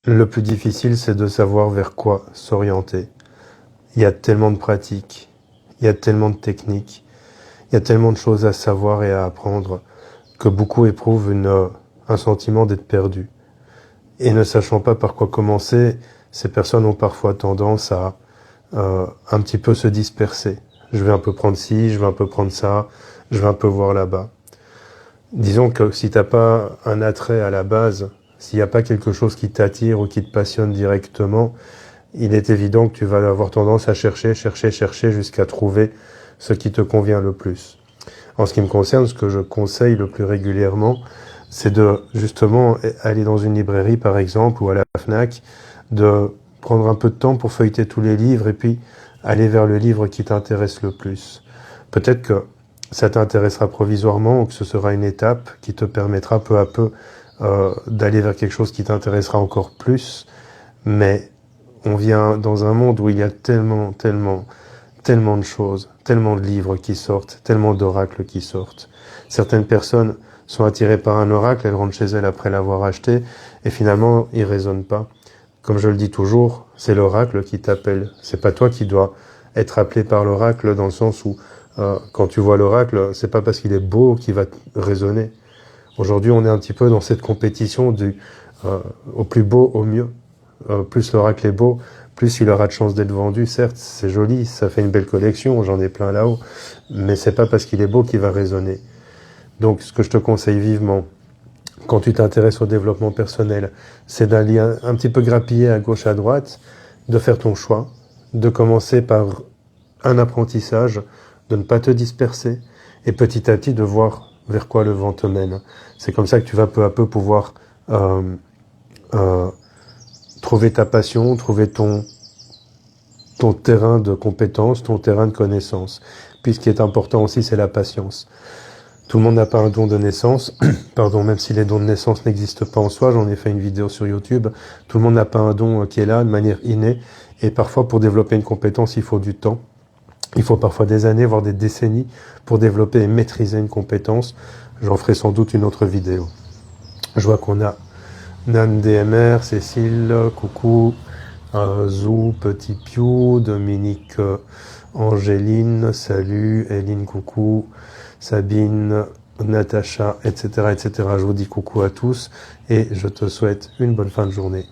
Le plus difficile, c'est de savoir vers quoi s'orienter. Il y a tellement de pratiques, il y a tellement de techniques, il y a tellement de choses à savoir et à apprendre que beaucoup éprouvent un sentiment d'être perdu. Et ne sachant pas par quoi commencer, ces personnes ont parfois tendance à un petit peu se disperser. Je vais un peu prendre ci, je vais un peu prendre ça, je vais un peu voir là-bas. Disons que si t'as pas un attrait à la base, s'il n'y a pas quelque chose qui t'attire ou qui te passionne directement, il est évident que tu vas avoir tendance à chercher jusqu'à trouver ce qui te convient le plus. En ce qui me concerne, ce que je conseille le plus régulièrement, c'est de justement aller dans une librairie par exemple ou à la Fnac, de prendre un peu de temps pour feuilleter tous les livres et puis aller vers le livre qui t'intéresse le plus. Peut-être que ça t'intéressera provisoirement ou que ce sera une étape qui te permettra peu à peu d'aller vers quelque chose qui t'intéressera encore plus, mais on vient dans un monde où il y a tellement de choses, tellement de livres qui sortent, tellement d'oracles qui sortent. Certaines personnes sont attirées par un oracle, elles rentrent chez elles après l'avoir acheté, et finalement, ils résonnent pas. Comme je le dis toujours, c'est l'oracle qui t'appelle. C'est pas toi qui dois être appelé par l'oracle dans le sens où, quand tu vois l'oracle, c'est pas parce qu'il est beau qu'il va résonner. Aujourd'hui, on est un petit peu dans cette compétition au plus beau, au mieux. Plus l'oracle est beau, plus il aura de chance d'être vendu. Certes, c'est joli, ça fait une belle collection, j'en ai plein là-haut, mais c'est pas parce qu'il est beau qu'il va résonner. Donc, ce que je te conseille vivement, quand tu t'intéresses au développement personnel, c'est d'aller un petit peu grappiller à gauche, à droite, de faire ton choix, de commencer par un apprentissage, de ne pas te disperser, et petit à petit de voir vers quoi le vent te mène. C'est comme ça que tu vas peu à peu pouvoir trouver ta passion, trouver ton terrain de compétence, ton terrain de connaissance. Puis ce qui est important aussi, c'est la patience. Tout le monde n'a pas un don de naissance, pardon, même si les dons de naissance n'existent pas en soi, j'en ai fait une vidéo sur YouTube, tout le monde n'a pas un don qui est là de manière innée, et parfois pour développer une compétence, il faut du temps. Il faut parfois des années, voire des décennies, pour développer et maîtriser une compétence. J'en ferai sans doute une autre vidéo. Je vois qu'on a Nan DMR, Cécile, coucou, Zou, Petit Piou, Dominique, Angéline, salut, Eline, coucou, Sabine, Natacha, etc., etc. Je vous dis coucou à tous et je te souhaite une bonne fin de journée.